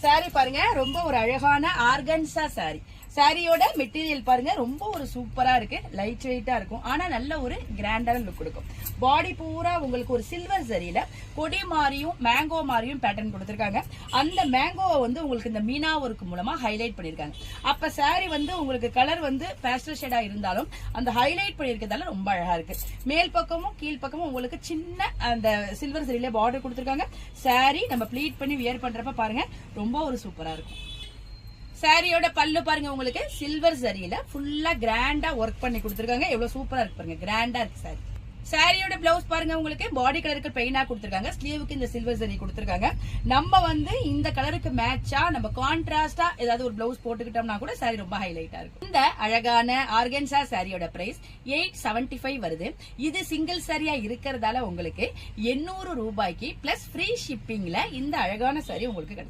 Sorry பாருங்க, ரொம்ப ஒரு அழகான ஆர்கன்சா சாரி. சாரியோட மெட்டீரியல் பாருங்க, ரொம்ப ஒரு சூப்பரா இருக்கு. லைட் வெயிட்டா இருக்கும். ஆனா நல்ல ஒரு கிராண்டான லுக் கொடுக்கும். பாடி பூரா உங்களுக்கு ஒரு சில்வர் சரியில கொடி மாதிரியும் மேங்கோ மாதிரியும் பேட்டர்ன் கொடுத்திருக்காங்க. அந்த மேங்கோவை வந்து உங்களுக்கு இந்த மீனா ஒர்க் மூலமா ஹைலைட் பண்ணிருக்காங்க. அப்ப சாரி வந்து உங்களுக்கு கலர் வந்து பேஸ்டல் ஷேடா இருந்தாலும் அந்த ஹைலைட் பண்ணிருக்கிறதால ரொம்ப அழகா இருக்கு. மேல் பக்கமும் கீழ் பக்கமும் உங்களுக்கு சின்ன அந்த சில்வர் சரியில பார்டர் கொடுத்திருக்காங்க. சாரி நம்ம ப்ளீட் பண்ணி வியர் பண்றப்ப பாருங்க ரொம்ப ஒரு சூப்பரா இருக்கும். சாரியோட பல்லு பாருங்க, உங்களுக்கு சில்வர் சரியில ஃபுல்லா கிராண்டா ஒர்க் பண்ணி கொடுத்திருக்காங்க. எவ்வளவு சூப்பரா இருக்கு பாருங்க, கிராண்டா இருக்கு சாரி. சாரியோட பிளவுஸ் பாருங்க, உங்களுக்கு பாடி கலருக்கு பிளைனா கொடுத்திருக்காங்க. ஸ்லீவுக்கு இந்த சில்வர் சரி கொடுத்திருக்காங்க. நம்ம வந்து இந்த கலருக்கு மேட்சா நம்ம கான்ட்ராஸ்டா ஏதாவது ஒரு பிளவுஸ் போட்டுக்கிட்டோம்னா கூட சாரி ரொம்ப ஹைலைட்டா இருக்கும். இந்த அழகான ஆர்கன்சா சாரியோட பிரைஸ் 875 வருது. இது சிங்கிள் சாரியா இருக்கிறதால உங்களுக்கு 800 ரூபாய்க்கு பிளஸ் ஃப்ரீ ஷிப்பிங்ல இந்த அழகான சாரி உங்களுக்கு கிடைக்கும்.